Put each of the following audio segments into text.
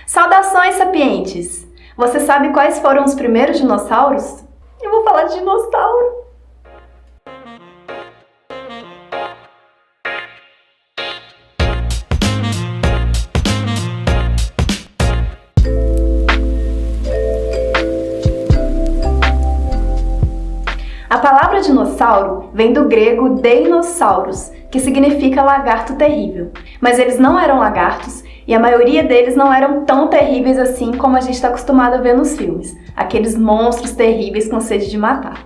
Saudações, sapientes! Você sabe quais foram os primeiros dinossauros? Eu vou falar de dinossauro! A palavra dinossauro vem do grego deinossauros, que significa lagarto terrível. Mas eles não eram lagartos e a maioria deles não eram tão terríveis assim como a gente está acostumado a ver nos filmes. Aqueles monstros terríveis com sede de matar.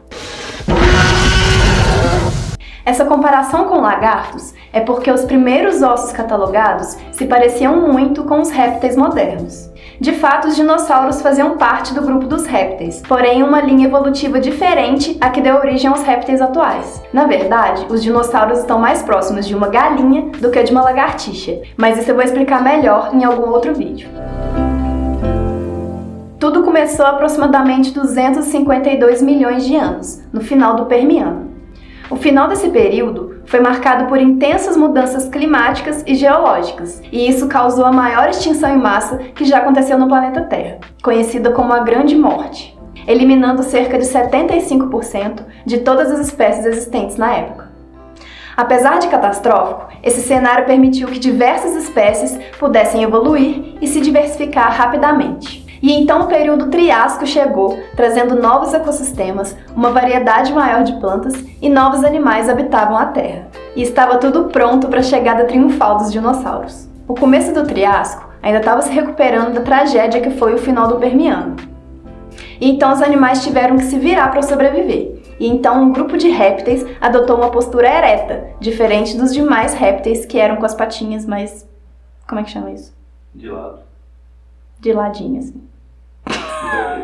Essa comparação com lagartos é porque os primeiros ossos catalogados se pareciam muito com os répteis modernos. De fato, os dinossauros faziam parte do grupo dos répteis, porém uma linha evolutiva diferente a que deu origem aos répteis atuais. Na verdade, os dinossauros estão mais próximos de uma galinha do que de uma lagartixa, mas isso eu vou explicar melhor em algum outro vídeo. Tudo começou há aproximadamente 252 milhões de anos, no final do Permiano. O final desse período foi marcado por intensas mudanças climáticas e geológicas, e isso causou a maior extinção em massa que já aconteceu no planeta Terra, conhecida como a Grande Morte, eliminando cerca de 75% de todas as espécies existentes na época. Apesar de catastrófico, esse cenário permitiu que diversas espécies pudessem evoluir e se diversificar rapidamente. E então o período Triássico chegou, trazendo novos ecossistemas, uma variedade maior de plantas e novos animais habitavam a Terra. E estava tudo pronto para a chegada triunfal dos dinossauros. O começo do Triássico ainda estava se recuperando da tragédia que foi o final do Permiano. E então os animais tiveram que se virar para sobreviver. E então um grupo de répteis adotou uma postura ereta, diferente dos demais répteis que eram com as patinhas mais... como é que chama isso? De lado. De ladinho, assim.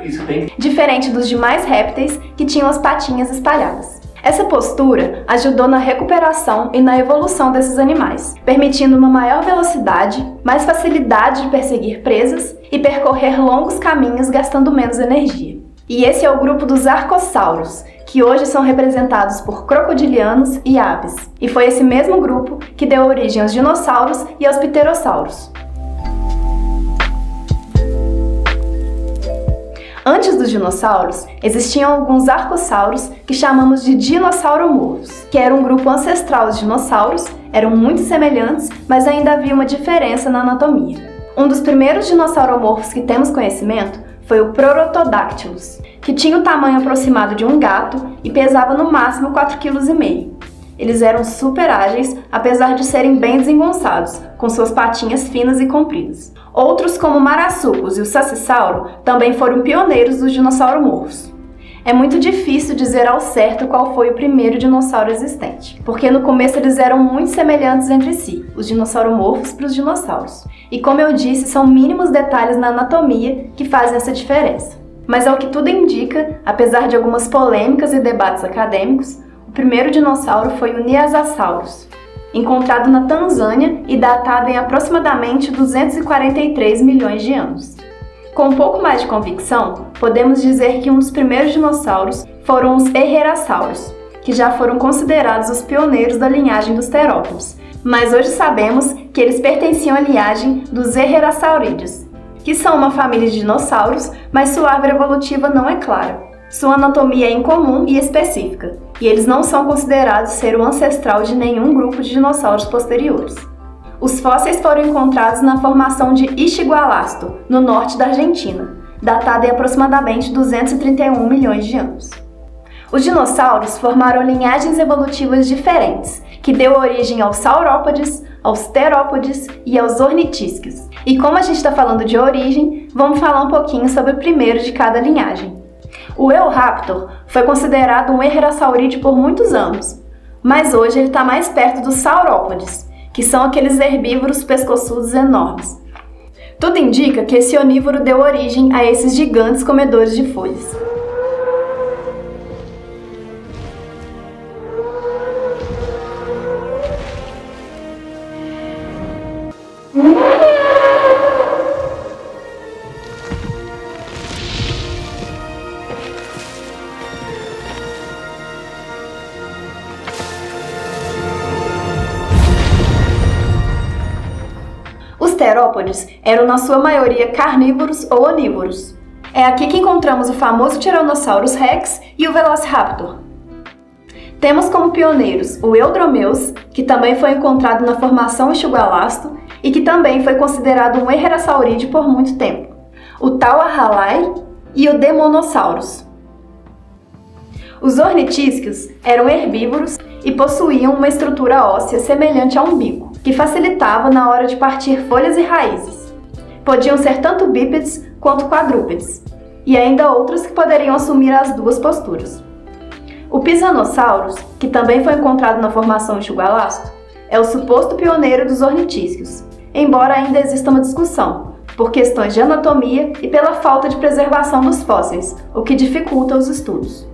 Isso tem... Diferente dos demais répteis que tinham as patinhas espalhadas. Essa postura ajudou na recuperação e na evolução desses animais, permitindo uma maior velocidade, mais facilidade de perseguir presas e percorrer longos caminhos gastando menos energia. E esse é o grupo dos arcossauros, que hoje são representados por crocodilianos e aves. E foi esse mesmo grupo que deu origem aos dinossauros e aos pterossauros. Antes dos dinossauros, existiam alguns arcossauros que chamamos de dinossauromorfos, que era um grupo ancestral dos dinossauros, eram muito semelhantes, mas ainda havia uma diferença na anatomia. Um dos primeiros dinossauromorfos que temos conhecimento foi o Prorodactylus, que tinha o tamanho aproximado de um gato e pesava no máximo 4,5 kg. Eles eram super ágeis, apesar de serem bem desengonçados, com suas patinhas finas e compridas. Outros, como o Marasucus e o Sacissauro, também foram pioneiros dos dinossauromorfos. É muito difícil dizer ao certo qual foi o primeiro dinossauro existente, porque no começo eles eram muito semelhantes entre si, os dinossauromorfos para os dinossauros. E como eu disse, são mínimos detalhes na anatomia que fazem essa diferença. Mas ao que tudo indica, apesar de algumas polêmicas e debates acadêmicos, o primeiro dinossauro foi o Nyasasaurus, encontrado na Tanzânia e datado em aproximadamente 243 milhões de anos. Com um pouco mais de convicção, podemos dizer que um dos primeiros dinossauros foram os Herrerassauros, que já foram considerados os pioneiros da linhagem dos terópodes, mas hoje sabemos que eles pertenciam à linhagem dos Herrerassaurídeos, que são uma família de dinossauros, mas sua árvore evolutiva não é clara. Sua anatomia é incomum e específica, e eles não são considerados ser o ancestral de nenhum grupo de dinossauros posteriores. Os fósseis foram encontrados na formação de Ischigualasto, no norte da Argentina, datada em aproximadamente 231 milhões de anos. Os dinossauros formaram linhagens evolutivas diferentes, que deu origem aos saurópodes, aos terópodes e aos ornitisquios. E como a gente está falando de origem, vamos falar um pouquinho sobre o primeiro de cada linhagem. O Eoraptor foi considerado um hererassaurídeo por muitos anos, mas hoje ele está mais perto dos saurópodes, que são aqueles herbívoros pescoçudos enormes. Tudo indica que esse onívoro deu origem a esses gigantes comedores de folhas. Os terópodes saurópodes eram na sua maioria carnívoros ou onívoros. É aqui que encontramos o famoso Tyrannosaurus Rex e o Velociraptor. Temos como pioneiros o Eudromeus, que também foi encontrado na formação Enxugalasto e que também foi considerado um Herrerassaurídeo por muito tempo, o Tauarhalai e o Demonosaurus. Os ornitísquios eram herbívoros e possuíam uma estrutura óssea semelhante a um bico, que facilitava na hora de partir folhas e raízes. Podiam ser tanto bípedes quanto quadrúpedes, e ainda outros que poderiam assumir as duas posturas. O Pisanossauros, que também foi encontrado na formação Enxugalasto, é o suposto pioneiro dos ornitísquios, embora ainda exista uma discussão, por questões de anatomia e pela falta de preservação dos fósseis, o que dificulta os estudos.